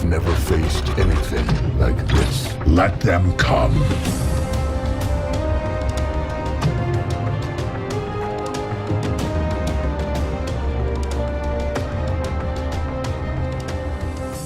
I've never faced anything like this. Let them come.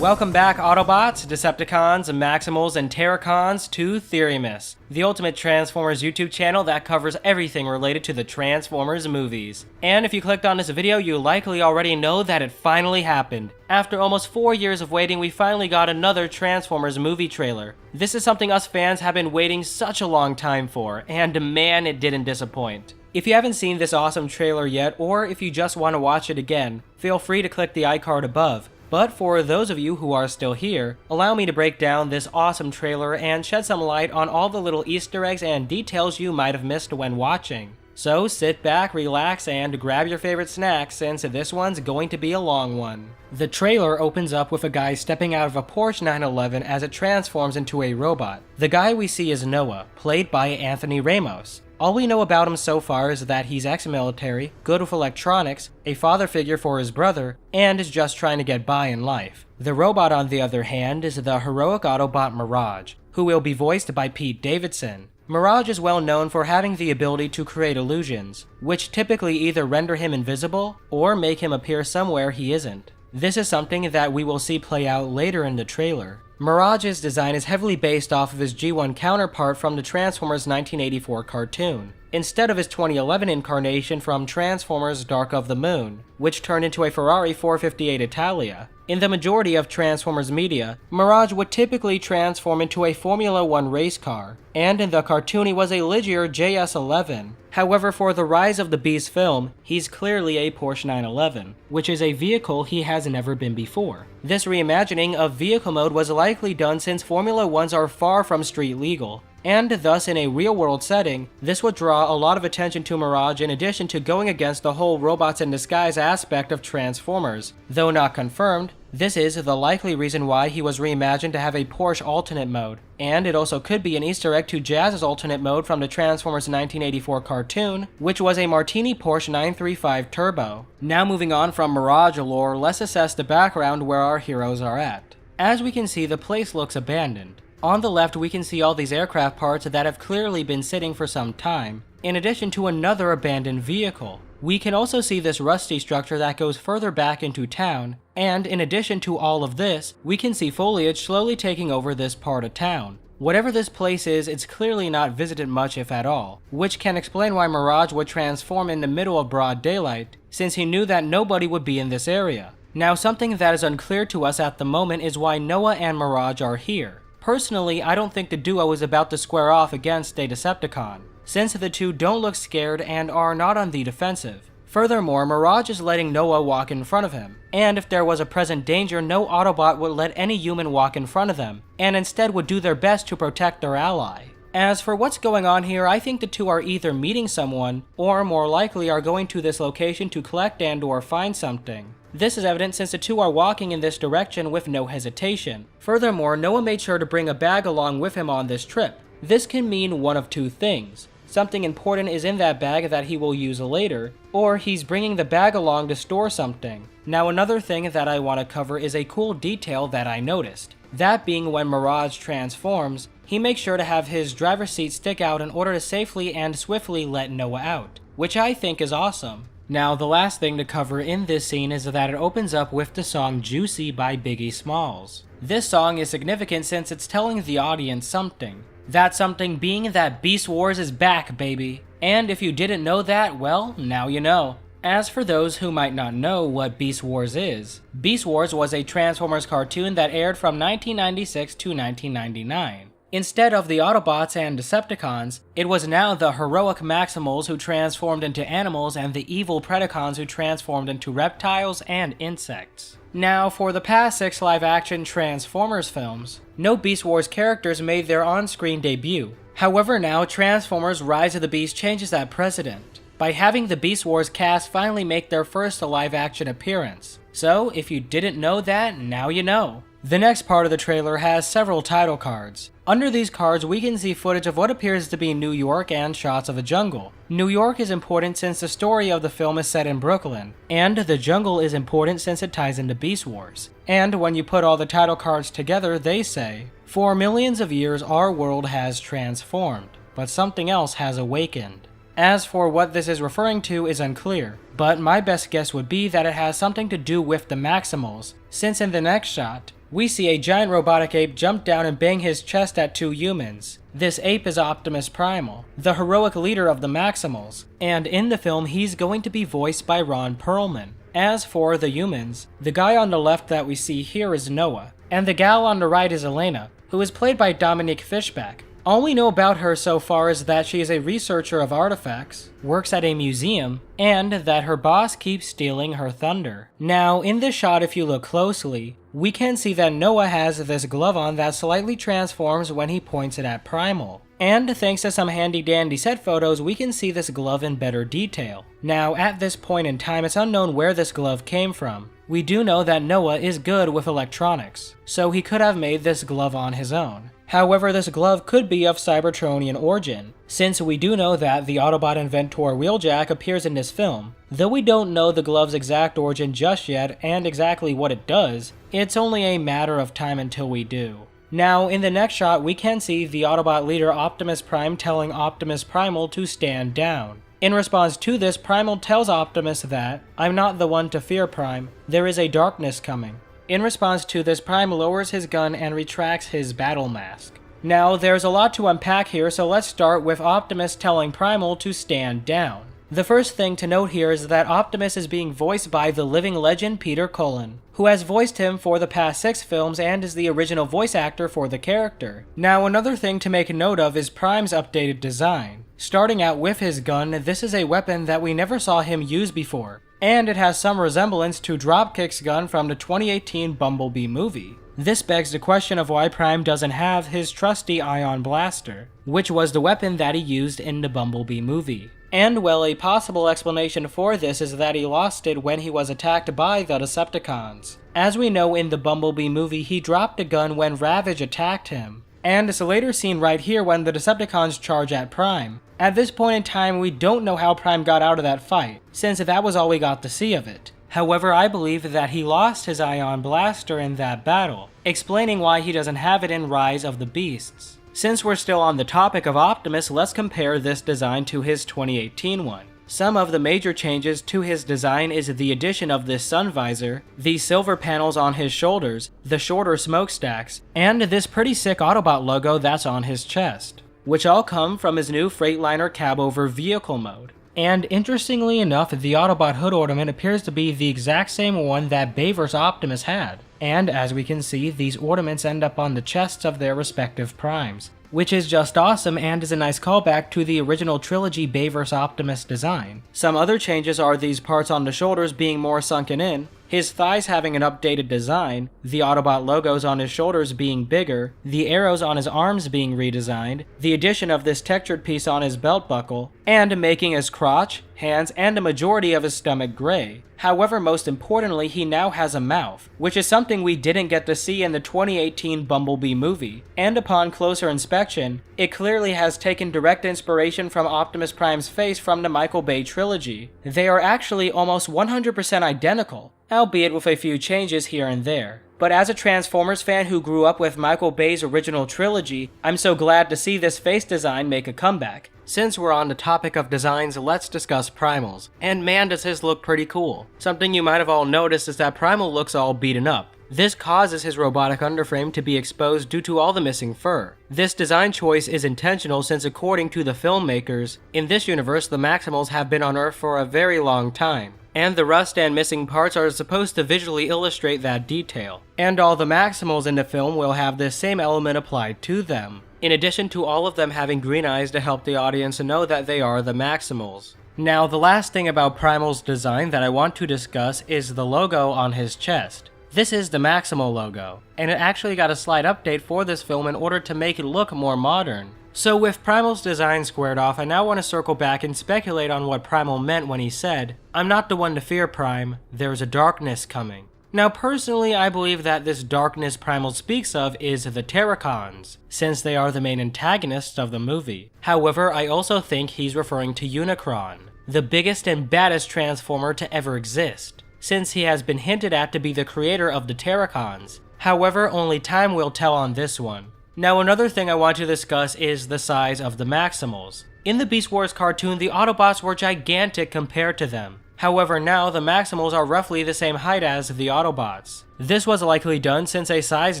Welcome back, Autobots, Decepticons, Maximals, and Terracons to Theorymus, the ultimate Transformers YouTube channel that covers everything related to the Transformers movies. And if you clicked on this video, you likely already know that it finally happened. After almost 4 years of waiting, we finally got another Transformers movie trailer. This is something us fans have been waiting such a long time for, and man, it didn't disappoint. If you haven't seen this awesome trailer yet, or if you just want to watch it again, feel free to click the iCard above. But for those of you who are still here, allow me to break down this awesome trailer and shed some light on all the little Easter eggs and details you might have missed when watching. So sit back, relax, and grab your favorite snack since this one's going to be a long one. The trailer opens up with a guy stepping out of a Porsche 911 as it transforms into a robot. The guy we see is Noah, played by Anthony Ramos. All we know about him so far is that he's ex-military, good with electronics, a father figure for his brother, and is just trying to get by in life. The robot, on the other hand, is the heroic Autobot Mirage, who will be voiced by Pete Davidson. Mirage is well known for having the ability to create illusions, which typically either render him invisible or make him appear somewhere he isn't. This is something that we will see play out later in the trailer. Mirage's design is heavily based off of his G1 counterpart from the Transformers 1984 cartoon, instead of his 2011 incarnation from Transformers Dark of the Moon, which turned into a Ferrari 458 Italia. In the majority of Transformers media, Mirage would typically transform into a Formula 1 race car, and in the cartoon he was a Ligier JS11. However, for the Rise of the Beast film, he's clearly a Porsche 911, which is a vehicle he has never been before. This reimagining of vehicle mode was likely done since Formula 1s are far from street legal, and thus in a real-world setting, this would draw a lot of attention to Mirage in addition to going against the whole robots in disguise aspect of Transformers. Though not confirmed, this is the likely reason why he was reimagined to have a Porsche alternate mode, and it also could be an Easter egg to Jazz's alternate mode from the Transformers 1984 cartoon, which was a Martini Porsche 935 Turbo. Now moving on from Mirage lore, let's assess the background where our heroes are at. As we can see, the place looks abandoned. On the left, we can see all these aircraft parts that have clearly been sitting for some time, in addition to another abandoned vehicle. We can also see this rusty structure that goes further back into town, and in addition to all of this, we can see foliage slowly taking over this part of town. Whatever this place is, it's clearly not visited much if at all, which can explain why Mirage would transform in the middle of broad daylight, since he knew that nobody would be in this area. Now, something that is unclear to us at the moment is why Noah and Mirage are here. Personally, I don't think the duo is about to square off against a Decepticon, since the two don't look scared and are not on the defensive. Furthermore, Mirage is letting Noah walk in front of him, and if there was a present danger, no Autobot would let any human walk in front of them, and instead would do their best to protect their ally. As for what's going on here, I think the two are either meeting someone, or more likely are going to this location to collect and/or find something. This is evident since the two are walking in this direction with no hesitation. Furthermore, Noah made sure to bring a bag along with him on this trip. This can mean one of two things. Something important is in that bag that he will use later, or he's bringing the bag along to store something. Now, another thing that I want to cover is a cool detail that I noticed. That being when Mirage transforms, he makes sure to have his driver's seat stick out in order to safely and swiftly let Noah out, which I think is awesome. Now, the last thing to cover in this scene is that it opens up with the song Juicy by Biggie Smalls. This song is significant since it's telling the audience something. That something being that Beast Wars is back, baby. And if you didn't know that, well, now you know. As for those who might not know what Beast Wars is, Beast Wars was a Transformers cartoon that aired from 1996 to 1999. Instead of the Autobots and Decepticons, it was now the heroic Maximals who transformed into animals and the evil Predacons who transformed into reptiles and insects. Now, for the past 6 live-action Transformers films, no Beast Wars characters made their on-screen debut. However, now Transformers Rise of the Beast changes that precedent by having the Beast Wars cast finally make their first live-action appearance. So if you didn't know that, now you know. The next part of the trailer has several title cards. Under these cards, we can see footage of what appears to be New York and shots of a jungle. New York is important since the story of the film is set in Brooklyn, and the jungle is important since it ties into Beast Wars. And when you put all the title cards together, they say, "For millions of years our world has transformed, but something else has awakened." As for what this is referring to is unclear, but my best guess would be that it has something to do with the Maximals, since in the next shot, we see a giant robotic ape jump down and bang his chest at two humans. This ape is Optimus Primal, the heroic leader of the Maximals, and in the film he's going to be voiced by Ron Perlman. As for the humans, the guy on the left that we see here is Noah, and the gal on the right is Elena, who is played by Dominique Fishback. All we know about her so far is that she is a researcher of artifacts, works at a museum, and that her boss keeps stealing her thunder. Now, in this shot, if you look closely, we can see that Noah has this glove on that slightly transforms when he points it at Primal. And thanks to some handy-dandy set photos, we can see this glove in better detail. Now, at this point in time, it's unknown where this glove came from. We do know that Noah is good with electronics, so he could have made this glove on his own. However, this glove could be of Cybertronian origin, since we do know that the Autobot inventor Wheeljack appears in this film. Though we don't know the glove's exact origin just yet and exactly what it does, it's only a matter of time until we do. Now, in the next shot, we can see the Autobot leader Optimus Prime telling Optimus Primal to stand down. In response to this, Primal tells Optimus that, "I'm not the one to fear, Prime. There is a darkness coming." In response to this, Prime lowers his gun and retracts his battle mask. Now, there's a lot to unpack here, so let's start with Optimus telling Primal to stand down. The first thing to note here is that Optimus is being voiced by the living legend Peter Cullen, who has voiced him for the past 6 films and is the original voice actor for the character. Now, another thing to make note of is Prime's updated design. Starting out with his gun, this is a weapon that we never saw him use before, and it has some resemblance to Dropkick's gun from the 2018 Bumblebee movie. This begs the question of why Prime doesn't have his trusty Ion Blaster, which was the weapon that he used in the Bumblebee movie. And well, a possible explanation for this is that he lost it when he was attacked by the Decepticons. As we know in the Bumblebee movie, he dropped a gun when Ravage attacked him, and it's later seen right here when the Decepticons charge at Prime. At this point in time, we don't know how Prime got out of that fight, since that was all we got to see of it. However, I believe that he lost his Ion Blaster in that battle, explaining why he doesn't have it in Rise of the Beasts. Since we're still on the topic of Optimus, let's compare this design to his 2018 one. Some of the major changes to his design is the addition of this sun visor, the silver panels on his shoulders, the shorter smokestacks, and this pretty sick Autobot logo that's on his chest, which all come from his new Freightliner cab over vehicle mode. And interestingly enough, the Autobot hood ornament appears to be the exact same one that Bay vs. Optimus had. And as we can see, these ornaments end up on the chests of their respective primes, which is just awesome and is a nice callback to the original trilogy Bay vs. Optimus design. Some other changes are these parts on the shoulders being more sunken in, his thighs having an updated design, the Autobot logos on his shoulders being bigger, the arrows on his arms being redesigned, the addition of this textured piece on his belt buckle, and making his crotch, hands, and a majority of his stomach gray. However, most importantly, he now has a mouth, which is something we didn't get to see in the 2018 Bumblebee movie, and upon closer inspection, it clearly has taken direct inspiration from Optimus Prime's face from the Michael Bay trilogy. They are actually almost 100% identical, albeit with a few changes here and there. But as a Transformers fan who grew up with Michael Bay's original trilogy, I'm so glad to see this face design make a comeback. Since we're on the topic of designs, let's discuss Primal's. And man, does his look pretty cool. Something you might have all noticed is that Primal looks all beaten up. This causes his robotic underframe to be exposed due to all the missing fur. This design choice is intentional since according to the filmmakers, in this universe the Maximals have been on Earth for a very long time, and the rust and missing parts are supposed to visually illustrate that detail. And all the Maximals in the film will have this same element applied to them, in addition to all of them having green eyes to help the audience know that they are the Maximals. Now, the last thing about Primal's design that I want to discuss is the logo on his chest. This is the Maximal logo, and it actually got a slight update for this film in order to make it look more modern. So with Primal's design squared off, I now want to circle back and speculate on what Primal meant when he said, "I'm not the one to fear, Prime, there's a darkness coming." Now personally, I believe that this darkness Primal speaks of is the Terracons, since they are the main antagonists of the movie. However, I also think he's referring to Unicron, the biggest and baddest Transformer to ever exist, since he has been hinted at to be the creator of the Terracons. However, only time will tell on this one. Now another thing I want to discuss is the size of the Maximals. In the Beast Wars cartoon, the Autobots were gigantic compared to them. However, now the Maximals are roughly the same height as the Autobots. This was likely done since a size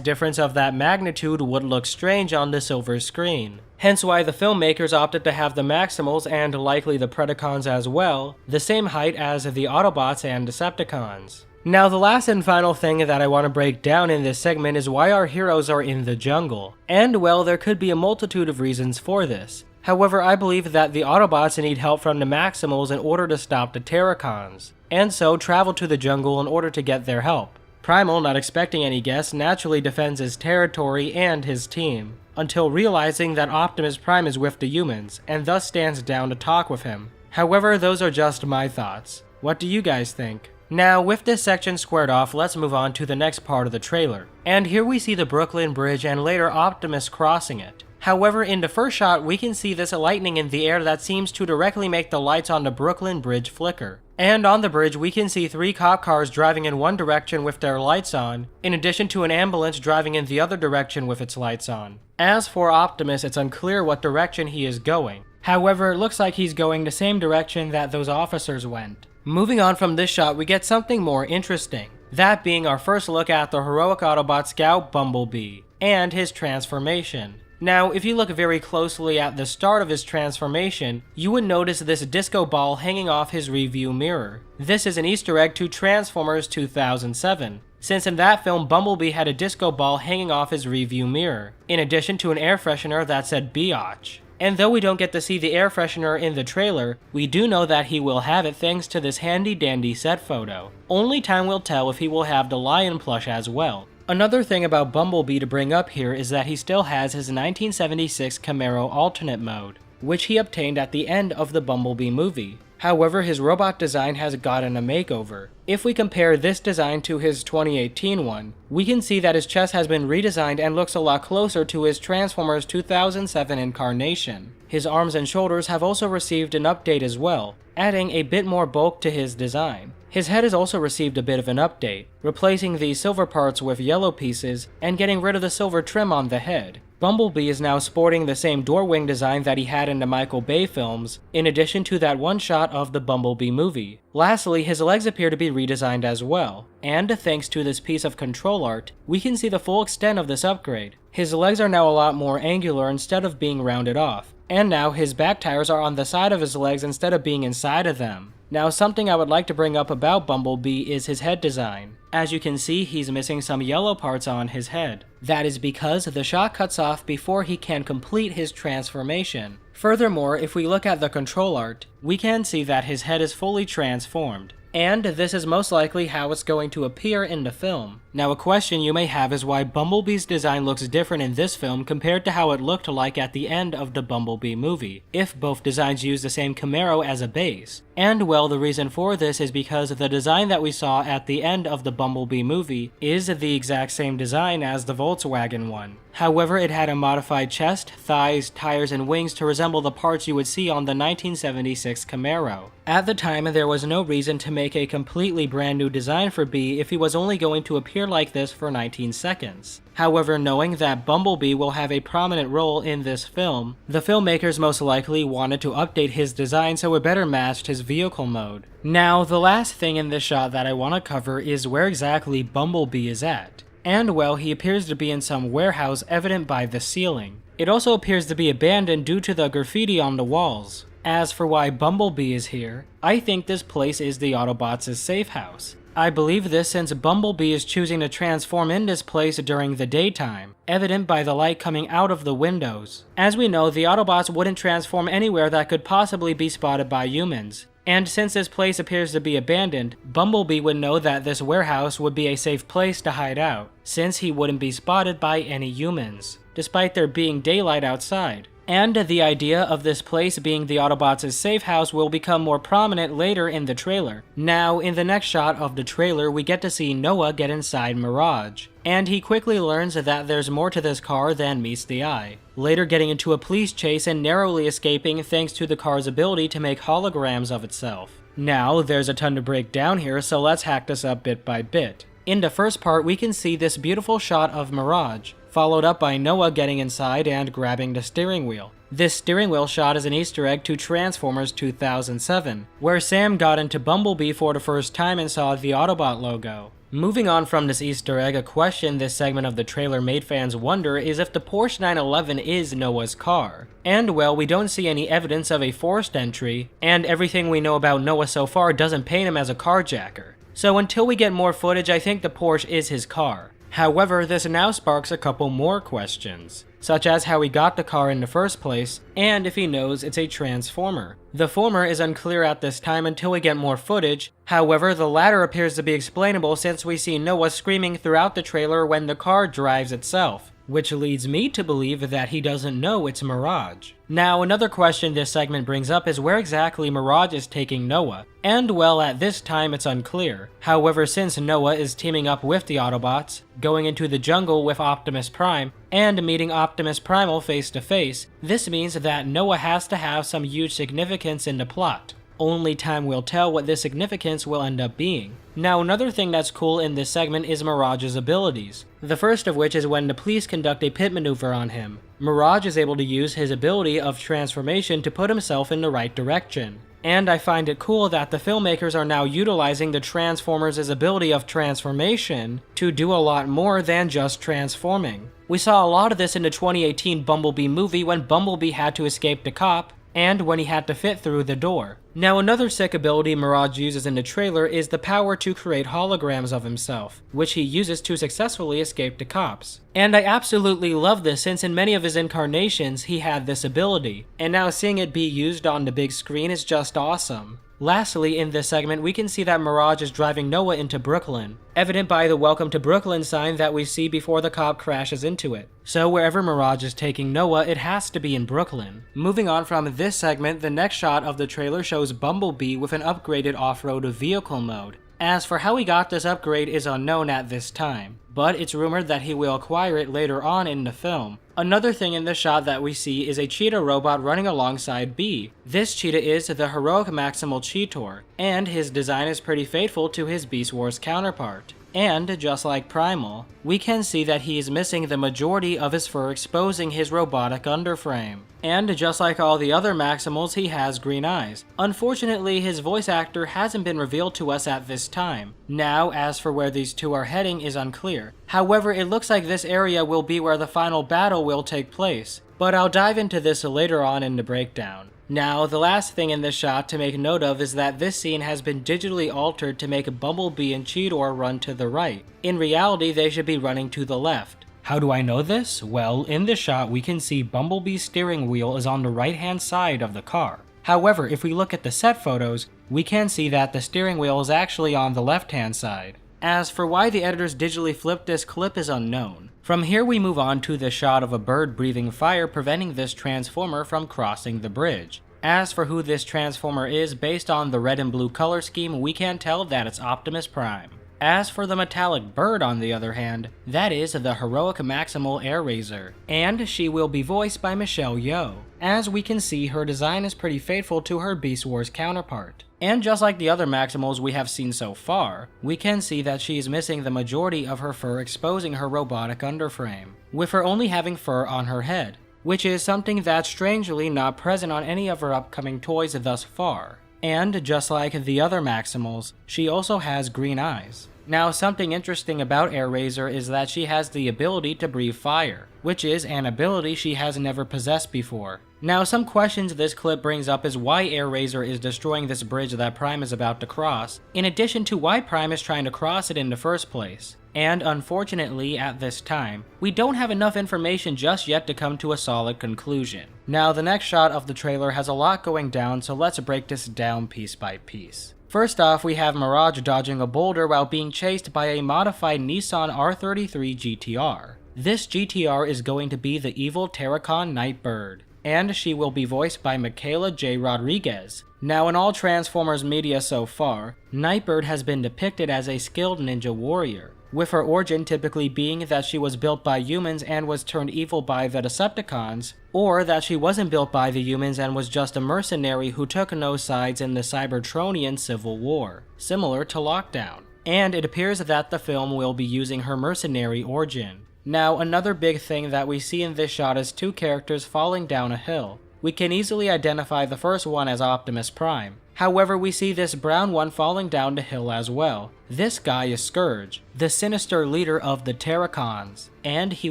difference of that magnitude would look strange on the silver screen. Hence why the filmmakers opted to have the Maximals, and likely the Predacons as well, the same height as the Autobots and Decepticons. Now the last and final thing that I want to break down in this segment is why our heroes are in the jungle. And well, there could be a multitude of reasons for this. However, I believe that the Autobots need help from the Maximals in order to stop the Terracons, and so travel to the jungle in order to get their help. Primal, not expecting any guests, naturally defends his territory and his team, until realizing that Optimus Prime is with the humans, and thus stands down to talk with him. However, those are just my thoughts. What do you guys think? Now, with this section squared off, let's move on to the next part of the trailer. And here we see the Brooklyn Bridge and later Optimus crossing it. However, in the first shot, we can see this lightning in the air that seems to directly make the lights on the Brooklyn Bridge flicker. And on the bridge, we can see 3 cop cars driving in one direction with their lights on, in addition to an ambulance driving in the other direction with its lights on. As for Optimus, it's unclear what direction he is going. However, it looks like he's going the same direction that those officers went. Moving on from this shot, we get something more interesting. That being our first look at the heroic Autobot scout Bumblebee, and his transformation. Now, if you look very closely at the start of his transformation, you would notice this disco ball hanging off his review mirror. This is an Easter egg to Transformers 2007, since in that film Bumblebee had a disco ball hanging off his review mirror, in addition to an air freshener that said Biatch. And though we don't get to see the air freshener in the trailer, we do know that he will have it thanks to this handy dandy set photo. Only time will tell if he will have the lion plush as well. Another thing about Bumblebee to bring up here is that he still has his 1976 Camaro alternate mode, which he obtained at the end of the Bumblebee movie. However, his robot design has gotten a makeover. If we compare this design to his 2018 one, we can see that his chest has been redesigned and looks a lot closer to his Transformers 2007 incarnation. His arms and shoulders have also received an update as well, adding a bit more bulk to his design. His head has also received a bit of an update, replacing the silver parts with yellow pieces and getting rid of the silver trim on the head. Bumblebee is now sporting the same door wing design that he had in the Michael Bay films, in addition to that one shot of the Bumblebee movie. Lastly, his legs appear to be redesigned as well, and thanks to this piece of control art, we can see the full extent of this upgrade. His legs are now a lot more angular instead of being rounded off, and now his back tires are on the side of his legs instead of being inside of them. Now, something I would like to bring up about Bumblebee is his head design. As you can see, he's missing some yellow parts on his head. That is because the shot cuts off before he can complete his transformation. Furthermore, if we look at the control art, we can see that his head is fully transformed. And this is most likely how it's going to appear in the film. Now, a question you may have is why Bumblebee's design looks different in this film compared to how it looked like at the end of the Bumblebee movie, if both designs use the same Camaro as a base. And well, the reason for this is because the design that we saw at the end of the Bumblebee movie is the exact same design as the Volkswagen one. However, it had a modified chest, thighs, tires, and wings to resemble the parts you would see on the 1976 Camaro. At the time, there was no reason to make a completely brand new design for Bee if he was only going to appear like this for 19 seconds. However, knowing that Bumblebee will have a prominent role in this film, the filmmakers most likely wanted to update his design so it better matched his vehicle mode. Now, the last thing in this shot that I want to cover is where exactly Bumblebee is at. And well, he appears to be in some warehouse evident by the ceiling. It also appears to be abandoned due to the graffiti on the walls. As for why Bumblebee is here, I think this place is the Autobots' safe house. I believe this since Bumblebee is choosing to transform in this place during the daytime, evident by the light coming out of the windows. As we know, the Autobots wouldn't transform anywhere that could possibly be spotted by humans. And since this place appears to be abandoned, Bumblebee would know that this warehouse would be a safe place to hide out, since he wouldn't be spotted by any humans, despite there being daylight outside. And the idea of this place being the Autobots' safe house will become more prominent later in the trailer. Now, in the next shot of the trailer, we get to see Noah get inside Mirage, and he quickly learns that there's more to this car than meets the eye, later getting into a police chase and narrowly escaping thanks to the car's ability to make holograms of itself. Now, there's a ton to break down here, so let's hack this up bit by bit. In the first part, we can see this beautiful shot of Mirage, followed up by Noah getting inside and grabbing the steering wheel. This steering wheel shot is an Easter egg to Transformers 2007, where Sam got into Bumblebee for the first time and saw the Autobot logo. Moving on from this Easter egg, a question this segment of the trailer made fans wonder is if the Porsche 911 is Noah's car. And well, we don't see any evidence of a forced entry, and everything we know about Noah so far doesn't paint him as a carjacker. So until we get more footage, I think the Porsche is his car. However, this now sparks a couple more questions, such as how he got the car in the first place, and if he knows it's a Transformer. The former is unclear at this time until we get more footage, however the latter appears to be explainable since we see Noah screaming throughout the trailer when the car drives itself, which leads me to believe that he doesn't know it's Mirage. Now, another question this segment brings up is where exactly Mirage is taking Noah, and well, at this time it's unclear. However, since Noah is teaming up with the Autobots, going into the jungle with Optimus Prime, and meeting Optimus Primal face to face, this means that Noah has to have some huge significance in the plot. Only time will tell what this significance will end up being. Now, another thing that's cool in this segment is Mirage's abilities. The first of which is when the police conduct a pit maneuver on him. Mirage is able to use his ability of transformation to put himself in the right direction. And I find it cool that the filmmakers are now utilizing the Transformers' ability of transformation to do a lot more than just transforming. We saw a lot of this in the 2018 Bumblebee movie when Bumblebee had to escape the cop, and when he had to fit through the door. Now, another sick ability Mirage uses in the trailer is the power to create holograms of himself, which he uses to successfully escape the cops. And I absolutely love this since in many of his incarnations he had this ability, and now seeing it be used on the big screen is just awesome. Lastly, in this segment, we can see that Mirage is driving Noah into Brooklyn, evident by the Welcome to Brooklyn sign that we see before the cop crashes into it. So wherever Mirage is taking Noah, it has to be in Brooklyn. Moving on from this segment, the next shot of the trailer shows Bumblebee with an upgraded off-road vehicle mode. As for how he got this upgrade is unknown at this time, but it's rumored that he will acquire it later on in the film. Another thing in the shot that we see is a cheetah robot running alongside Bee. This cheetah is the heroic Maximal Cheetor, and his design is pretty faithful to his Beast Wars counterpart. And, just like Primal, we can see that he is missing the majority of his fur, exposing his robotic underframe. And just like all the other Maximals, he has green eyes. Unfortunately, his voice actor hasn't been revealed to us at this time. Now, as for where these two are heading is unclear. However, it looks like this area will be where the final battle will take place, but I'll dive into this later on in the breakdown. Now, the last thing in this shot to make note of is that this scene has been digitally altered to make Bumblebee and Cheetor run to the right. In reality, they should be running to the left. How do I know this? Well, in this shot we can see Bumblebee's steering wheel is on the right hand side of the car. However, if we look at the set photos, we can see that the steering wheel is actually on the left hand side. As for why the editors digitally flipped this clip is unknown. From here we move on to the shot of a bird breathing fire preventing this Transformer from crossing the bridge. As for who this Transformer is, based on the red and blue color scheme, we can tell that it's Optimus Prime. As for the metallic bird, on the other hand, that is the heroic Maximal Airazor, and she will be voiced by Michelle Yeoh. As we can see, her design is pretty faithful to her Beast Wars counterpart. And just like the other Maximals we have seen so far, we can see that she is missing the majority of her fur, exposing her robotic underframe, with her only having fur on her head, which is something that's strangely not present on any of her upcoming toys thus far. And just like the other Maximals, she also has green eyes. Now, something interesting about Airazor is that she has the ability to breathe fire, which is an ability she has never possessed before. Now, some questions this clip brings up is why Airazor is destroying this bridge that Prime is about to cross, in addition to why Prime is trying to cross it in the first place. And unfortunately, at this time, we don't have enough information just yet to come to a solid conclusion. Now, the next shot of the trailer has a lot going down, so let's break this down piece by piece. First off, we have Mirage dodging a boulder while being chased by a modified Nissan R33 GTR. This GTR is going to be the evil Terracon Nightbird. and she will be voiced by Michaela J. Rodriguez. Now, in all Transformers media so far, Nightbird has been depicted as a skilled ninja warrior, with her origin typically being that she was built by humans and was turned evil by the Decepticons, or that she wasn't built by the humans and was just a mercenary who took no sides in the Cybertronian Civil War, similar to Lockdown. And it appears that the film will be using her mercenary origin. Now, another big thing that we see in this shot is two characters falling down a hill. We can easily identify the first one as Optimus Prime. However, we see this brown one falling down the hill as well. This guy is Scourge, the sinister leader of the Terracons, and he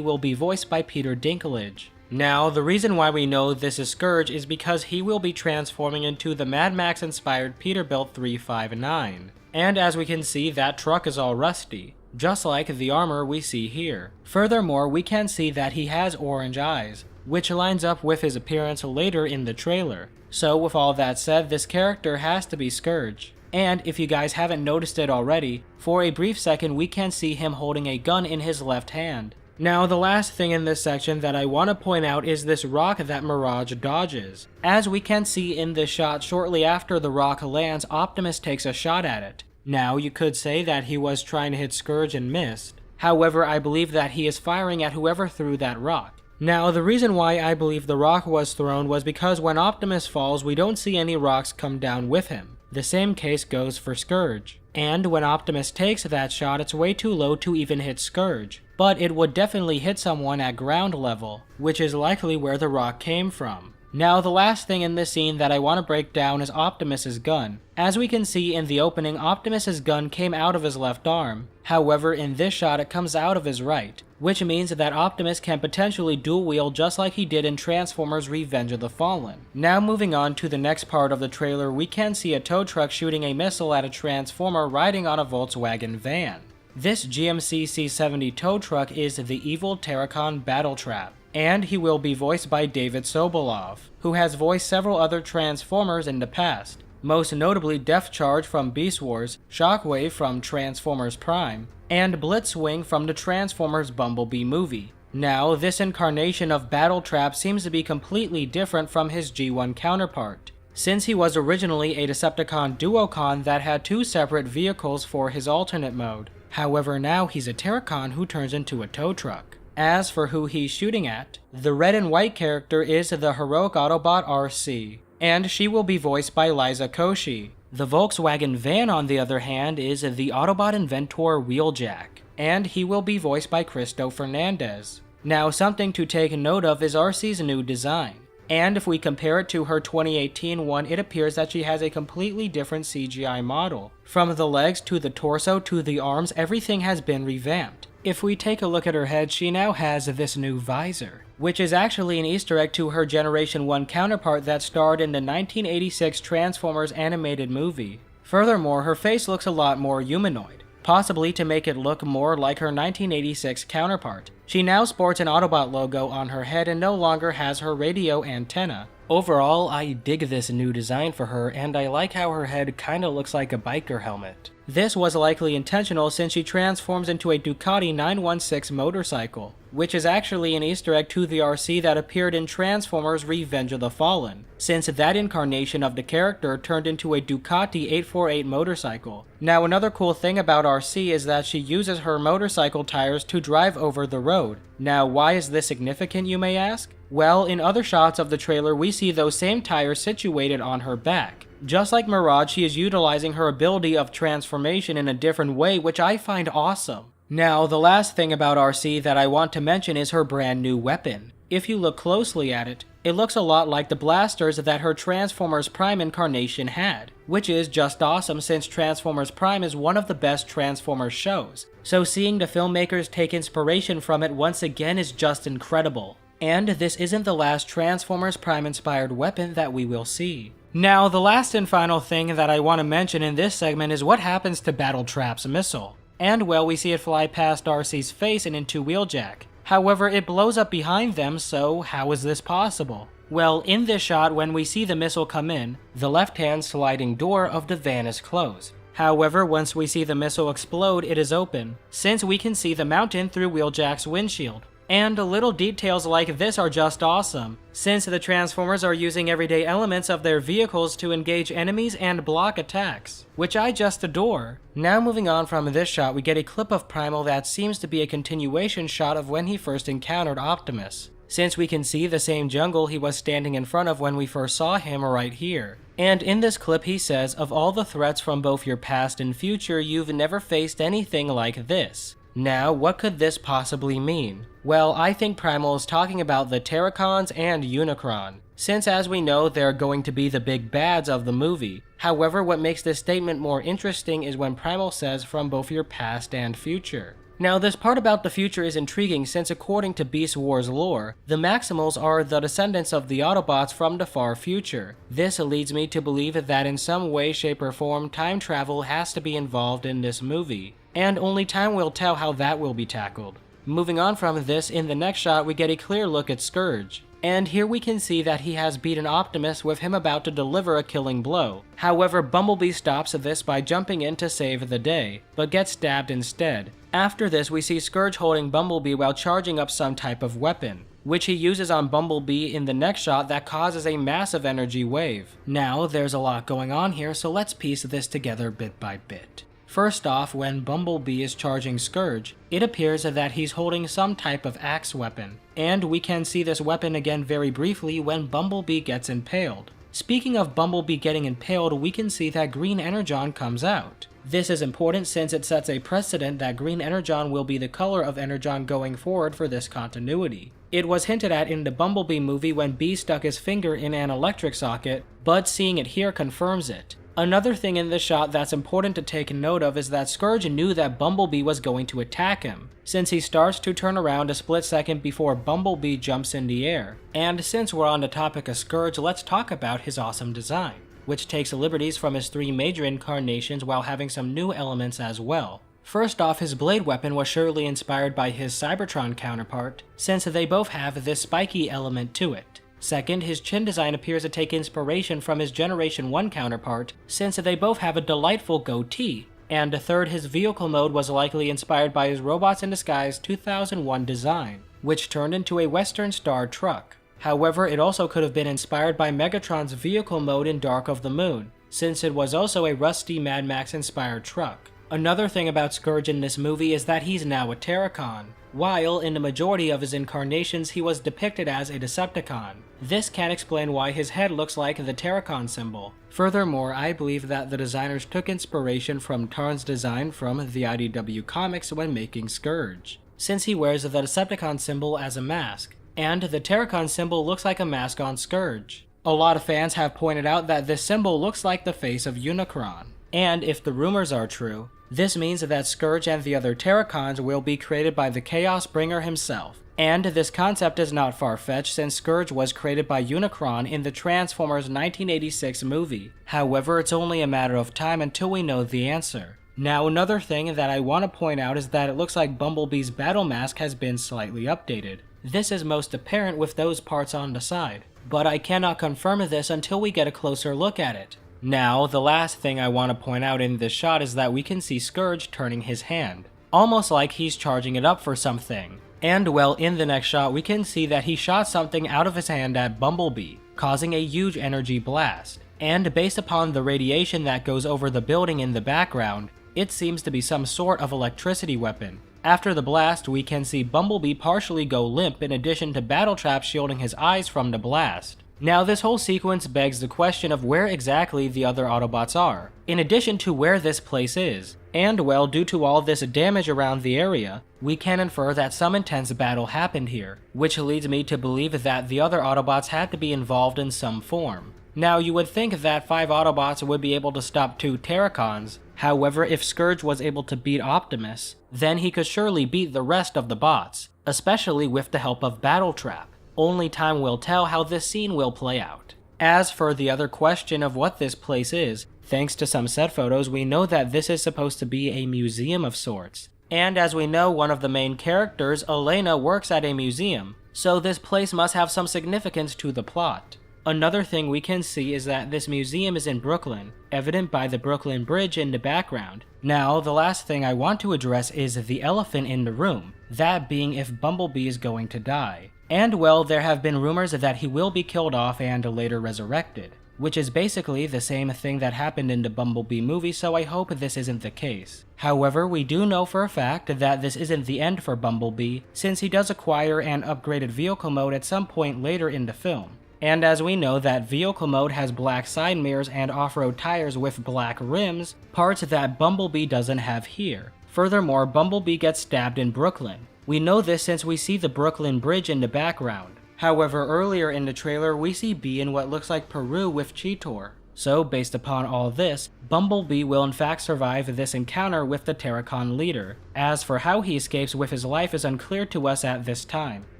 will be voiced by Peter Dinklage. Now, the reason why we know this is Scourge is because he will be transforming into the Mad Max-inspired Peterbilt 359. And as we can see, that truck is all rusty, just like the armor we see here. Furthermore, we can see that he has orange eyes, which lines up with his appearance later in the trailer. So with all that said, this character has to be Scourge. And if you guys haven't noticed it already, for a brief second we can see him holding a gun in his left hand. Now, the last thing in this section that I want to point out is this rock that Mirage dodges. As we can see in this shot, shortly after the rock lands, Optimus takes a shot at it. Now, you could say that he was trying to hit Scourge and missed. However, I believe that he is firing at whoever threw that rock. Now, the reason why I believe the rock was thrown was because when Optimus falls, we don't see any rocks come down with him. The same case goes for Scourge. And when Optimus takes that shot, it's way too low to even hit Scourge. But it would definitely hit someone at ground level, which is likely where the rock came from. Now, the last thing in this scene that I want to break down is Optimus's gun. As we can see in the opening, Optimus's gun came out of his left arm. However, in this shot it comes out of his right, which means that Optimus can potentially dual wield just like he did in Transformers Revenge of the Fallen. Now, moving on to the next part of the trailer, we can see a tow truck shooting a missile at a Transformer riding on a Volkswagen van. This GMC C70 tow truck is the evil Terracon Battletrap, and he will be voiced by David Sobolov, who has voiced several other Transformers in the past, most notably Death Charge from Beast Wars, Shockwave from Transformers Prime, and Blitzwing from the Transformers Bumblebee movie. Now, this incarnation of Battletrap seems to be completely different from his G1 counterpart, since he was originally a Decepticon Duocon that had two separate vehicles for his alternate mode. However, now he's a Terracon who turns into a tow truck. As for who he's shooting at, the red and white character is the heroic Autobot RC, and she will be voiced by Liza Koshy. The Volkswagen van, on the other hand, is the Autobot inventor Wheeljack, and he will be voiced by Cristo Fernandez. Now, something to take note of is RC's new design, and if we compare it to her 2018 one, it appears that she has a completely different CGI model. From the legs to the torso to the arms, everything has been revamped. If we take a look at her head, she now has this new visor, which is actually an Easter egg to her Generation 1 counterpart that starred in the 1986 Transformers animated movie. Furthermore, her face looks a lot more humanoid, possibly to make it look more like her 1986 counterpart. She now sports an Autobot logo on her head and no longer has her radio antenna. Overall, I dig this new design for her, and I like how her head kinda looks like a biker helmet. This was likely intentional since she transforms into a Ducati 916 motorcycle, which is actually an Easter egg to the RC that appeared in Transformers Revenge of the Fallen, since that incarnation of the character turned into a Ducati 848 motorcycle. Now, another cool thing about RC is that she uses her motorcycle tires to drive over the road. Now, why is this significant, you may ask? Well, in other shots of the trailer, we see those same tires situated on her back. Just like Mirage, she is utilizing her ability of transformation in a different way, which I find awesome. Now, the last thing about RC that I want to mention is her brand new weapon. If you look closely at it, it looks a lot like the blasters that her Transformers Prime incarnation had, which is just awesome since Transformers Prime is one of the best Transformers shows. So seeing the filmmakers take inspiration from it once again is just incredible. And this isn't the last Transformers Prime inspired weapon that we will see. Now, the last and final thing that I want to mention in this segment is what happens to Battletrap's missile. And well, we see it fly past RC's face and into Wheeljack. However, it blows up behind them, so how is this possible? Well, in this shot, when we see the missile come in, the left-hand sliding door of the van is closed. However, once we see the missile explode, it is open, since we can see the mountain through Wheeljack's windshield. And little details like this are just awesome, since the Transformers are using everyday elements of their vehicles to engage enemies and block attacks, which I just adore. Now moving on from this shot, we get a clip of Primal that seems to be a continuation shot of when he first encountered Optimus, since we can see the same jungle he was standing in front of when we first saw him right here. And in this clip he says, "Of all the threats from both your past and future, you've never faced anything like this." Now, what could this possibly mean? Well, I think Primal is talking about the Terracons and Unicron, since as we know, they're going to be the big bads of the movie. However, what makes this statement more interesting is when Primal says from both your past and future. Now, this part about the future is intriguing since according to Beast Wars lore, the Maximals are the descendants of the Autobots from the far future. This leads me to believe that in some way, shape, or form, time travel has to be involved in this movie, and only time will tell how that will be tackled. Moving on from this, in the next shot we get a clear look at Scourge. And here we can see that he has beaten Optimus with him about to deliver a killing blow. However, Bumblebee stops this by jumping in to save the day, but gets stabbed instead. After this, we see Scourge holding Bumblebee while charging up some type of weapon, which he uses on Bumblebee in the next shot that causes a massive energy wave. Now, there's a lot going on here, so let's piece this together bit by bit. First off, when Bumblebee is charging Scourge, it appears that he's holding some type of axe weapon, and we can see this weapon again very briefly when Bumblebee gets impaled. Speaking of Bumblebee getting impaled, we can see that Green Energon comes out. This is important since it sets a precedent that Green Energon will be the color of Energon going forward for this continuity. It was hinted at in the Bumblebee movie when B stuck his finger in an electric socket, but seeing it here confirms it. Another thing in this shot that's important to take note of is that Scourge knew that Bumblebee was going to attack him, since he starts to turn around a split second before Bumblebee jumps in the air. And since we're on the topic of Scourge, let's talk about his awesome design, which takes liberties from his three major incarnations while having some new elements as well. First off, his blade weapon was surely inspired by his Cybertron counterpart, since they both have this spiky element to it. Second, his chin design appears to take inspiration from his Generation 1 counterpart, since they both have a delightful goatee. And third, his vehicle mode was likely inspired by his Robots in Disguise 2001 design, which turned into a Western Star truck. However, it also could have been inspired by Megatron's vehicle mode in Dark of the Moon, since it was also a rusty Mad Max inspired truck. Another thing about Scourge in this movie is that he's now a Terracon, while in the majority of his incarnations he was depicted as a Decepticon. This can explain why his head looks like the Terracon symbol. Furthermore, I believe that the designers took inspiration from Tarn's design from the IDW comics when making Scourge, since he wears the Decepticon symbol as a mask, and the Terracon symbol looks like a mask on Scourge. A lot of fans have pointed out that this symbol looks like the face of Unicron, and if the rumors are true, this means that Scourge and the other Terracons will be created by the Chaos Bringer himself. And this concept is not far-fetched since Scourge was created by Unicron in the Transformers 1986 movie. However, it's only a matter of time until we know the answer. Now, another thing that I want to point out is that it looks like Bumblebee's battle mask has been slightly updated. This is most apparent with those parts on the side, but I cannot confirm this until we get a closer look at it. Now, the last thing I want to point out in this shot is that we can see Scourge turning his hand, almost like he's charging it up for something. And well, in the next shot we can see that he shot something out of his hand at Bumblebee, causing a huge energy blast. And based upon the radiation that goes over the building in the background, it seems to be some sort of electricity weapon. After the blast, we can see Bumblebee partially go limp in addition to Battletrap shielding his eyes from the blast. Now, this whole sequence begs the question of where exactly the other Autobots are, in addition to where this place is. And well, due to all this damage around the area, we can infer that some intense battle happened here, which leads me to believe that the other Autobots had to be involved in some form. Now, you would think that 5 Autobots would be able to stop 2 Terracons. However, if Scourge was able to beat Optimus, then he could surely beat the rest of the bots, especially with the help of Battletrap. Only time will tell how this scene will play out. As for the other question of what this place is, thanks to some set photos, we know that this is supposed to be a museum of sorts. And as we know, one of the main characters, Elena, works at a museum, so this place must have some significance to the plot. Another thing we can see is that this museum is in Brooklyn, evident by the Brooklyn Bridge in the background. Now, the last thing I want to address is the elephant in the room, that being if Bumblebee is going to die. And well, there have been rumors that he will be killed off and later resurrected, which is basically the same thing that happened in the Bumblebee movie, so I hope this isn't the case. However, we do know for a fact that this isn't the end for Bumblebee, since he does acquire an upgraded vehicle mode at some point later in the film. And as we know that vehicle mode has black side mirrors and off-road tires with black rims, parts that Bumblebee doesn't have here. Furthermore, Bumblebee gets stabbed in Brooklyn. We know this since we see the Brooklyn Bridge in the background. However, earlier in the trailer, we see Bee in what looks like Peru with Cheetor. So, based upon all this, Bumblebee will in fact survive this encounter with the Terracon leader. As for how he escapes with his life is unclear to us at this time.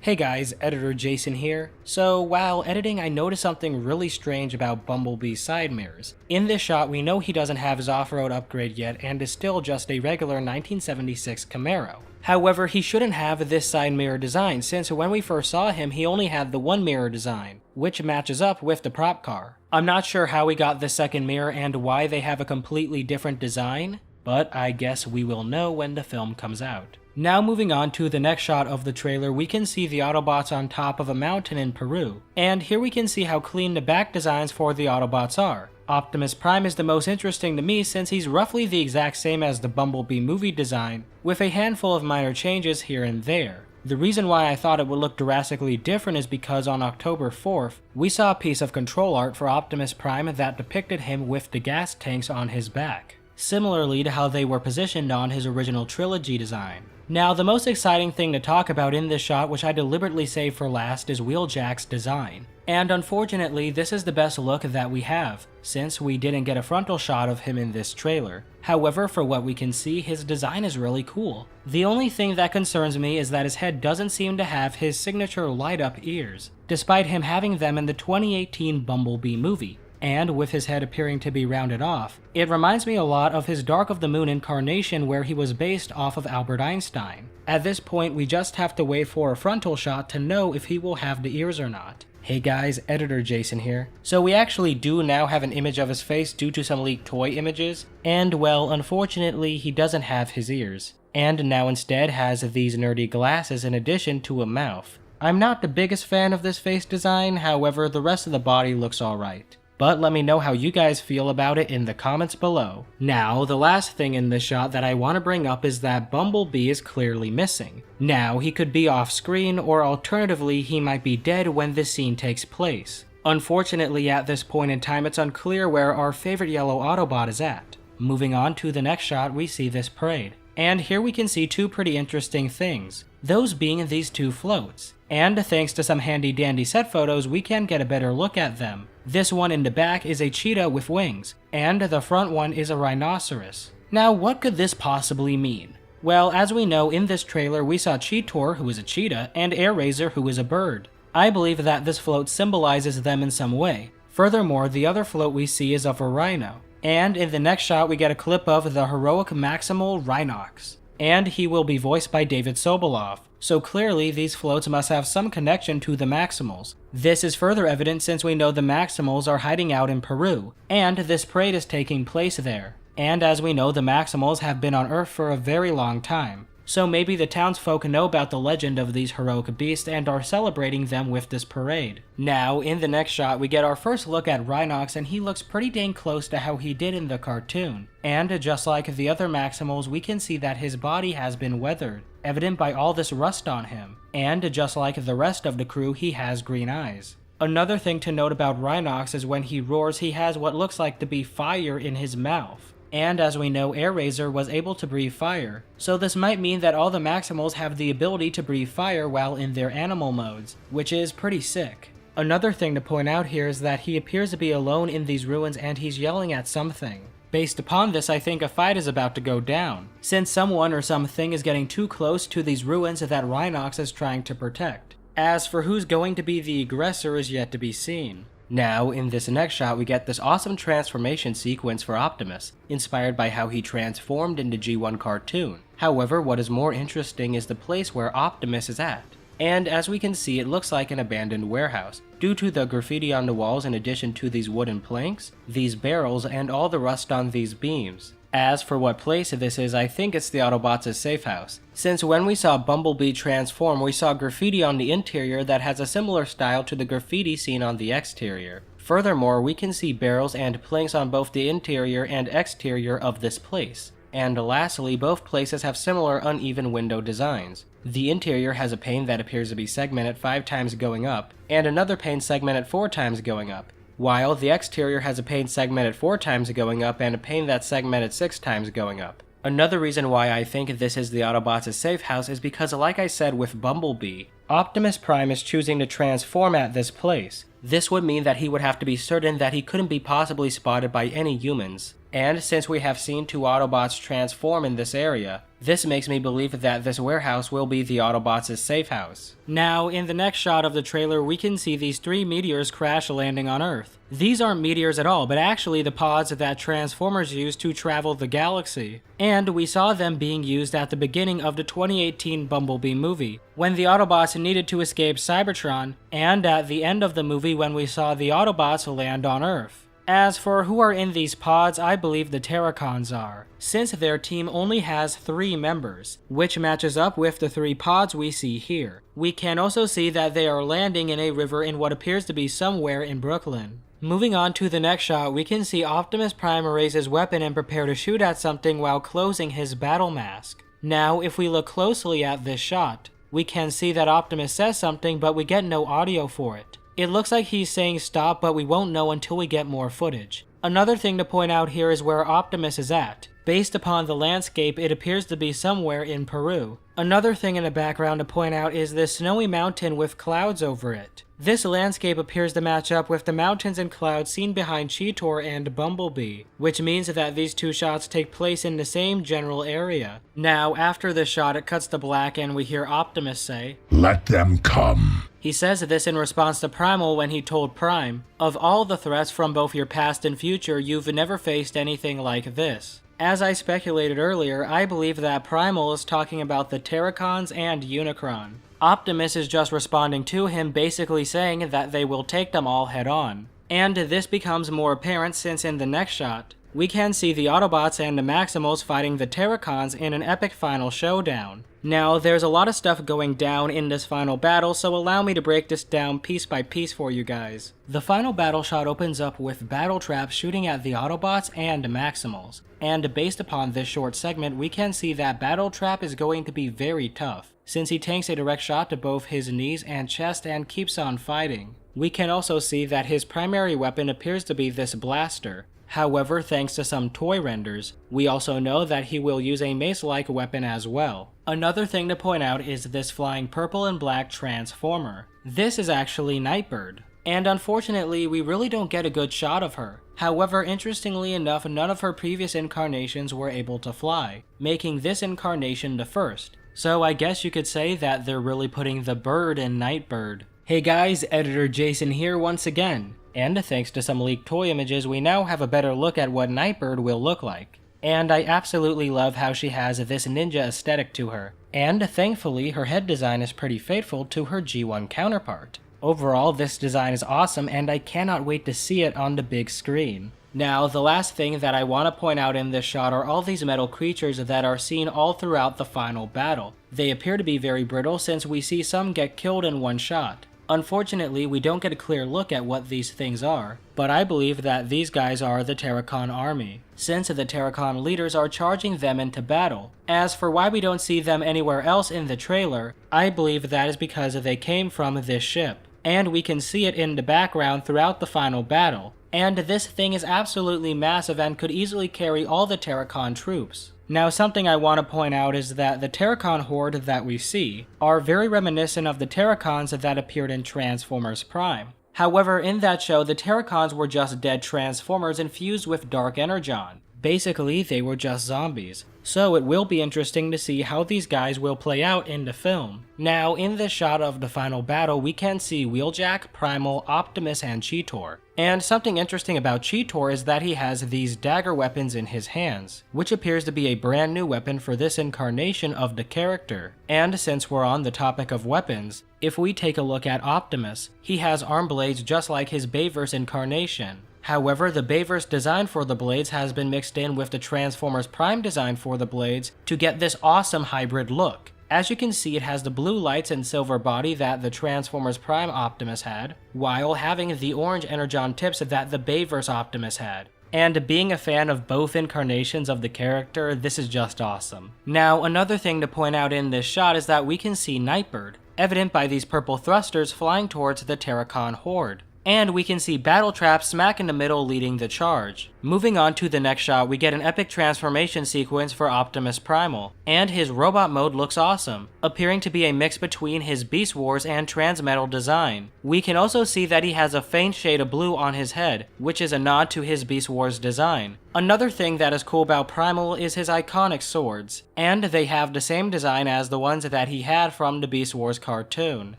Hey guys, Editor Jason here. So, while editing, I noticed something really strange about Bumblebee's side mirrors. In this shot, we know he doesn't have his off-road upgrade yet and is still just a regular 1976 Camaro. However, he shouldn't have this side mirror design, since when we first saw him, he only had the one mirror design, which matches up with the prop car. I'm not sure how we got the second mirror and why they have a completely different design, but I guess we will know when the film comes out. Now moving on to the next shot of the trailer, we can see the Autobots on top of a mountain in Peru, and here we can see how clean the back designs for the Autobots are. Optimus Prime is the most interesting to me since he's roughly the exact same as the Bumblebee movie design, with a handful of minor changes here and there. The reason why I thought it would look drastically different is because on October 4th, we saw a piece of control art for Optimus Prime that depicted him with the gas tanks on his back, similarly to how they were positioned on his original trilogy design. Now, the most exciting thing to talk about in this shot, which I deliberately saved for last, is Wheeljack's design. And unfortunately, this is the best look that we have, since we didn't get a frontal shot of him in this trailer. However, for what we can see, his design is really cool. The only thing that concerns me is that his head doesn't seem to have his signature light-up ears, despite him having them in the 2018 Bumblebee movie. And with his head appearing to be rounded off, it reminds me a lot of his Dark of the Moon incarnation where he was based off of Albert Einstein. At this point, we just have to wait for a frontal shot to know if he will have the ears or not. Hey guys, Editor Jason here. So we actually do now have an image of his face due to some leaked toy images, and well, unfortunately he doesn't have his ears, and now instead has these nerdy glasses in addition to a mouth. I'm not the biggest fan of this face design, however the rest of the body looks alright. But let me know how you guys feel about it in the comments below. Now, the last thing in this shot that I want to bring up is that Bumblebee is clearly missing. Now, he could be off screen, or alternatively, he might be dead when this scene takes place. Unfortunately, at this point in time, it's unclear where our favorite yellow Autobot is at. Moving on to the next shot, we see this parade. And here we can see two pretty interesting things, those being these two floats. And thanks to some handy dandy set photos, we can get a better look at them. This one in the back is a cheetah with wings, and the front one is a rhinoceros. Now, what could this possibly mean? Well, as we know, in this trailer we saw Cheetor, who is a cheetah, and Airazor, who is a bird. I believe that this float symbolizes them in some way. Furthermore, the other float we see is of a rhino. And in the next shot we get a clip of the heroic Maximal Rhinox, and he will be voiced by David Sobolov. So clearly these floats must have some connection to the Maximals. This is further evident since we know the Maximals are hiding out in Peru, and this parade is taking place there. And as we know, the Maximals have been on Earth for a very long time. So maybe the townsfolk know about the legend of these heroic beasts and are celebrating them with this parade. Now, in the next shot, we get our first look at Rhinox, and he looks pretty dang close to how he did in the cartoon. And just like the other Maximals, we can see that his body has been weathered, evident by all this rust on him. And just like the rest of the crew, he has green eyes. Another thing to note about Rhinox is when he roars, he has what looks like to be fire in his mouth. And as we know, Airazor was able to breathe fire, so this might mean that all the Maximals have the ability to breathe fire while in their animal modes, which is pretty sick. Another thing to point out here is that he appears to be alone in these ruins and he's yelling at something. Based upon this, I think a fight is about to go down, since someone or something is getting too close to these ruins that Rhinox is trying to protect. As for who's going to be the aggressor is yet to be seen. Now, in this next shot, we get this awesome transformation sequence for Optimus, inspired by how he transformed in the G1 cartoon. However, what is more interesting is the place where Optimus is at. And as we can see, it looks like an abandoned warehouse, due to the graffiti on the walls in addition to these wooden planks, these barrels, and all the rust on these beams. As for what place this is, I think it's the Autobots' safe house, since when we saw Bumblebee transform, we saw graffiti on the interior that has a similar style to the graffiti seen on the exterior. Furthermore, we can see barrels and planks on both the interior and exterior of this place. And lastly, both places have similar uneven window designs. The interior has a pane that appears to be segmented 5 times going up, and another pane segmented 4 times going up, while the exterior has a pane segmented 4 times going up and a pane that's segmented 6 times going up. Another reason why I think this is the Autobots' safe house is because, like I said with Bumblebee, Optimus Prime is choosing to transform at this place. This would mean that he would have to be certain that he couldn't be possibly spotted by any humans. And since we have seen 2 Autobots transform in this area, this makes me believe that this warehouse will be the Autobots' safe house. Now, in the next shot of the trailer, we can see these 3 meteors crash landing on Earth. These aren't meteors at all, but actually the pods that Transformers use to travel the galaxy. And we saw them being used at the beginning of the 2018 Bumblebee movie, when the Autobots needed to escape Cybertron, and at the end of the movie when we saw the Autobots land on Earth. As for who are in these pods, I believe the Terracons are, since their team only has 3 members, which matches up with the 3 pods we see here. We can also see that they are landing in a river in what appears to be somewhere in Brooklyn. Moving on to the next shot, we can see Optimus Prime raise his weapon and prepare to shoot at something while closing his battle mask. Now, if we look closely at this shot, we can see that Optimus says something, but we get no audio for it. It looks like he's saying stop, but we won't know until we get more footage. Another thing to point out here is where Optimus is at. Based upon the landscape, it appears to be somewhere in Peru. Another thing in the background to point out is this snowy mountain with clouds over it. This landscape appears to match up with the mountains and clouds seen behind Cheetor and Bumblebee, which means that these 2 shots take place in the same general area. Now, after this shot, it cuts to black and we hear Optimus say, Let them come. He says this in response to Primal when he told Prime, of all the threats from both your past and future, you've never faced anything like this. As I speculated earlier, I believe that Primal is talking about the Terracons and Unicron. Optimus is just responding to him, basically saying that they will take them all head on. And this becomes more apparent since in the next shot, we can see the Autobots and the Maximals fighting the Terracons in an epic final showdown. Now, there's a lot of stuff going down in this final battle, so allow me to break this down piece by piece for you guys. The final battle shot opens up with Battletrap shooting at the Autobots and Maximals, and based upon this short segment, we can see that Battletrap is going to be very tough, since he tanks a direct shot to both his knees and chest and keeps on fighting. We can also see that his primary weapon appears to be this blaster. However, thanks to some toy renders, we also know that he will use a mace-like weapon as well. Another thing to point out is this flying purple and black Transformer. This is actually Nightbird, and unfortunately we really don't get a good shot of her. However, interestingly enough, none of her previous incarnations were able to fly, making this incarnation the first. So I guess you could say that they're really putting the bird in Nightbird. Hey guys, Editor Jason here once again. And thanks to some leaked toy images, we now have a better look at what Nightbird will look like. And I absolutely love how she has this ninja aesthetic to her. And thankfully, her head design is pretty faithful to her G1 counterpart. Overall, this design is awesome and I cannot wait to see it on the big screen. Now, the last thing that I want to point out in this shot are all these metal creatures that are seen all throughout the final battle. They appear to be very brittle since we see some get killed in one shot. Unfortunately, we don't get a clear look at what these things are, but I believe that these guys are the Terracon army, since the Terracon leaders are charging them into battle. As for why we don't see them anywhere else in the trailer, I believe that is because they came from this ship, and we can see it in the background throughout the final battle. And this thing is absolutely massive and could easily carry all the Terracon troops. Now, something I want to point out is that the Terracon horde that we see are very reminiscent of the Terracons that appeared in Transformers Prime. However, in that show, the Terracons were just dead Transformers infused with Dark Energon. Basically, they were just zombies. So it will be interesting to see how these guys will play out in the film. Now, in this shot of the final battle, we can see Wheeljack, Primal, Optimus, and Cheetor. And something interesting about Cheetor is that he has these dagger weapons in his hands, which appears to be a brand new weapon for this incarnation of the character. And since we're on the topic of weapons, if we take a look at Optimus, he has arm blades just like his Bayverse incarnation. However, the Bayverse design for the blades has been mixed in with the Transformers Prime design for the blades to get this awesome hybrid look. As you can see, it has the blue lights and silver body that the Transformers Prime Optimus had, while having the orange Energon tips that the Bayverse Optimus had. And being a fan of both incarnations of the character, this is just awesome. Now, another thing to point out in this shot is that we can see Nightbird, evident by these purple thrusters flying towards the Terracon horde. And we can see Battletrap smack in the middle leading the charge. Moving on to the next shot, we get an epic transformation sequence for Optimus Primal, and his robot mode looks awesome, appearing to be a mix between his Beast Wars and Transmetal design. We can also see that he has a faint shade of blue on his head, which is a nod to his Beast Wars design. Another thing that is cool about Primal is his iconic swords, and they have the same design as the ones that he had from the Beast Wars cartoon,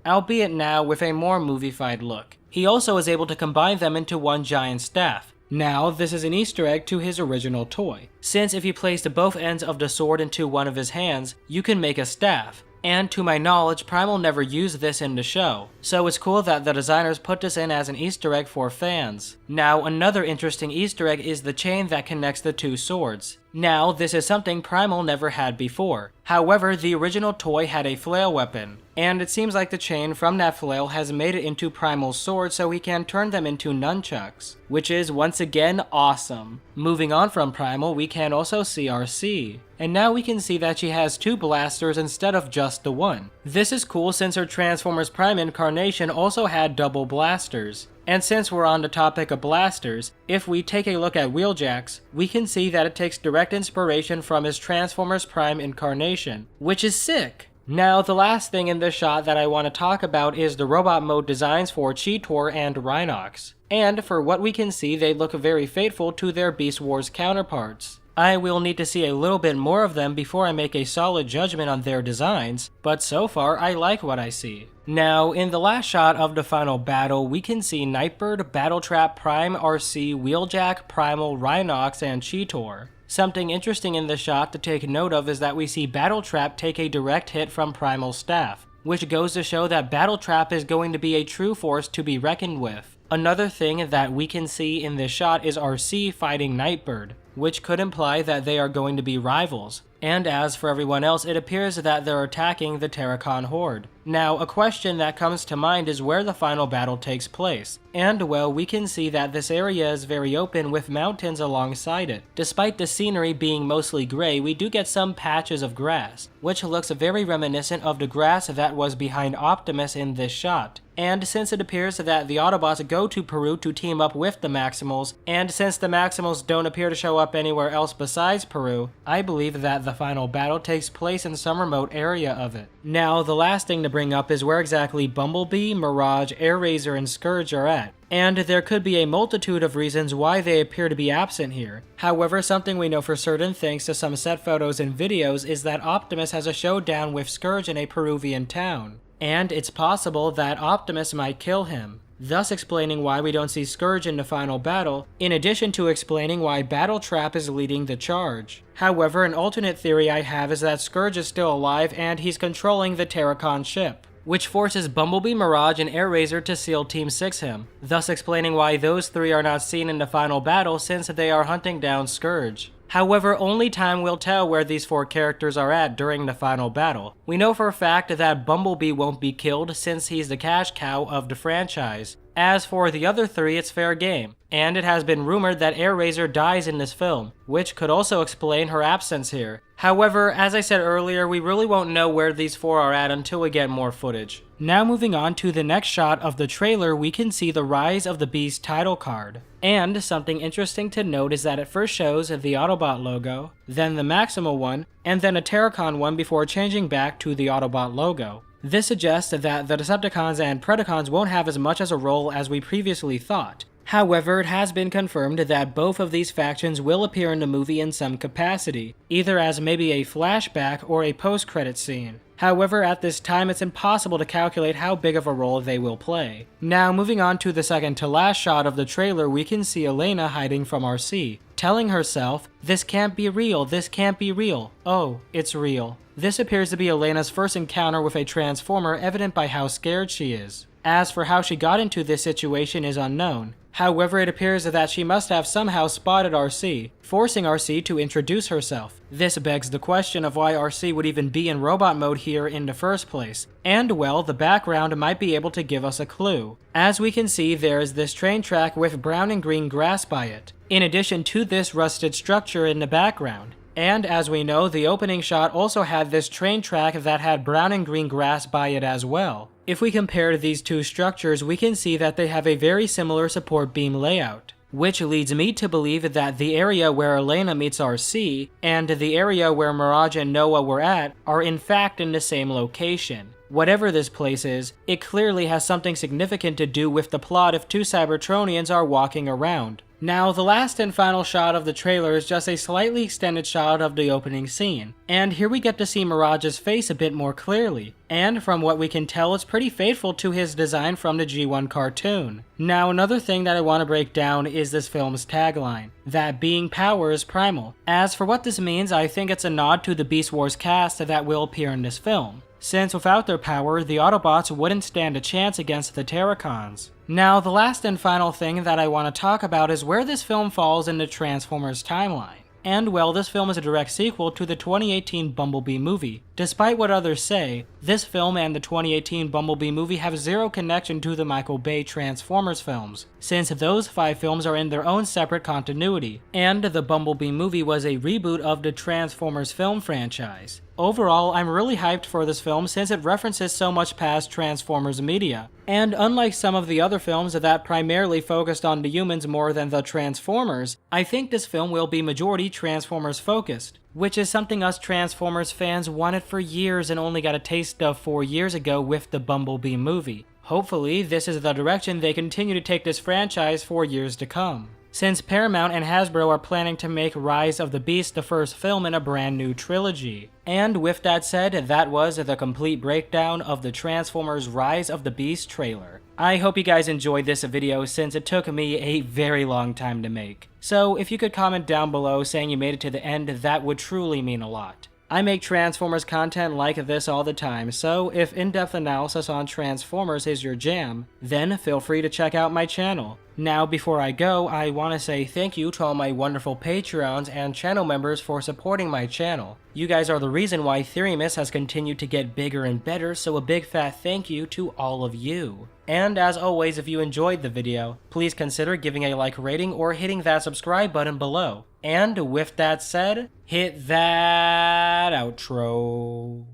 albeit now with a more movie-fied look. He also is able to combine them into one giant staff. Now, this is an Easter egg to his original toy, since if you placed both ends of the sword into one of his hands, you can make a staff. And to my knowledge, Primal never used this in the show, so it's cool that the designers put this in as an Easter egg for fans. Now, another interesting Easter egg is the chain that connects the two swords. Now, this is something Primal never had before. However, the original toy had a flail weapon, and it seems like the chain from that flail has made it into Primal's sword so he can turn them into nunchucks, which is once again awesome. Moving on from Primal, we can also see Arcee, and now we can see that she has two blasters instead of just the one. This is cool since her Transformers Prime incarnation also had double blasters. And since we're on the topic of blasters, if we take a look at Wheeljack's, we can see that it takes direct inspiration from his Transformers Prime incarnation, which is sick! Now, the last thing in this shot that I want to talk about is the robot mode designs for Cheetor and Rhinox. And for what we can see, they look very faithful to their Beast Wars counterparts. I will need to see a little bit more of them before I make a solid judgment on their designs, but so far I like what I see. Now, in the last shot of the final battle, we can see Nightbird, Battletrap, Prime, Arcee, Wheeljack, Primal, Rhinox, and Cheetor. Something interesting in this shot to take note of is that we see Battletrap take a direct hit from Primal's staff, which goes to show that Battletrap is going to be a true force to be reckoned with. Another thing that we can see in this shot is Arcee fighting Nightbird, which could imply that they are going to be rivals. And as for everyone else, it appears that they're attacking the Terracon horde. Now, a question that comes to mind is where the final battle takes place. And well, we can see that this area is very open with mountains alongside it. Despite the scenery being mostly gray, we do get some patches of grass, which looks very reminiscent of the grass that was behind Optimus in this shot. And since it appears that the Autobots go to Peru to team up with the Maximals, and since the Maximals don't appear to show up anywhere else besides Peru, I believe that the final battle takes place in some remote area of it. Now, the last thing to bring up is where exactly Bumblebee, Mirage, Airazor, and Scourge are at. And there could be a multitude of reasons why they appear to be absent here. However, something we know for certain thanks to some set photos and videos is that Optimus has a showdown with Scourge in a Peruvian town. And it's possible that Optimus might kill him, thus explaining why we don't see Scourge in the final battle, in addition to explaining why Battletrap is leading the charge. However, an alternate theory I have is that Scourge is still alive and he's controlling the Terracon ship, which forces Bumblebee, Mirage, and Airazor to SEAL Team 6 him, thus explaining why those three are not seen in the final battle since they are hunting down Scourge. However, only time will tell where these four characters are at during the final battle. We know for a fact that Bumblebee won't be killed since he's the cash cow of the franchise. As for the other three, it's fair game, and it has been rumored that Airazor dies in this film, which could also explain her absence here. However, as I said earlier, we really won't know where these four are at until we get more footage. Now moving on to the next shot of the trailer, we can see the Rise of the Beast title card. And something interesting to note is that it first shows the Autobot logo, then the Maximal one, and then a Terracon one before changing back to the Autobot logo. This suggests that the Decepticons and Predacons won't have as much as a role as we previously thought. However, it has been confirmed that both of these factions will appear in the movie in some capacity, either as maybe a flashback or a post-credit scene. However, at this time it's impossible to calculate how big of a role they will play. Now, moving on to the second to last shot of the trailer, we can see Elena hiding from RC, telling herself, "This can't be real, this can't be real. Oh, it's real." This appears to be Elena's first encounter with a Transformer, evident by how scared she is. As for how she got into this situation is unknown. However, it appears that she must have somehow spotted RC, forcing RC to introduce herself. This begs the question of why RC would even be in robot mode here in the first place. And well, the background might be able to give us a clue. As we can see, there is this train track with brown and green grass by it, in addition to this rusted structure in the background. And as we know, the opening shot also had this train track that had brown and green grass by it as well. If we compare these two structures, we can see that they have a very similar support beam layout, which leads me to believe that the area where Elena meets RC and the area where Mirage and Noah were at are in fact in the same location. Whatever this place is, it clearly has something significant to do with the plot if two Cybertronians are walking around. Now, the last and final shot of the trailer is just a slightly extended shot of the opening scene, and here we get to see Mirage's face a bit more clearly, and from what we can tell it's pretty faithful to his design from the G1 cartoon. Now, another thing that I want to break down is this film's tagline, that being power is primal. As for what this means, I think it's a nod to the Beast Wars cast that will appear in this film, since without their power, the Autobots wouldn't stand a chance against the Terracons. Now, the last and final thing that I want to talk about is where this film falls in the Transformers timeline. And well, this film is a direct sequel to the 2018 Bumblebee movie. Despite what others say, this film and the 2018 Bumblebee movie have zero connection to the Michael Bay Transformers films, since those 5 films are in their own separate continuity, and the Bumblebee movie was a reboot of the Transformers film franchise. Overall, I'm really hyped for this film since it references so much past Transformers media, and unlike some of the other films that primarily focused on the humans more than the Transformers, I think this film will be majority Transformers focused, which is something us Transformers fans wanted for years and only got a taste of 4 years ago with the Bumblebee movie. Hopefully, this is the direction they continue to take this franchise for years to come, since Paramount and Hasbro are planning to make Rise of the Beast the first film in a brand new trilogy. And with that said, that was the complete breakdown of the Transformers Rise of the Beast trailer. I hope you guys enjoyed this video since it took me a very long time to make. So if you could comment down below saying you made it to the end, that would truly mean a lot. I make Transformers content like this all the time, so if in-depth analysis on Transformers is your jam, then feel free to check out my channel. Now, before I go, I want to say thank you to all my wonderful Patreons and channel members for supporting my channel. You guys are the reason why Theorymus has continued to get bigger and better, so a big fat thank you to all of you. And as always, if you enjoyed the video, please consider giving a like rating or hitting that subscribe button below. And with that said, hit that outro.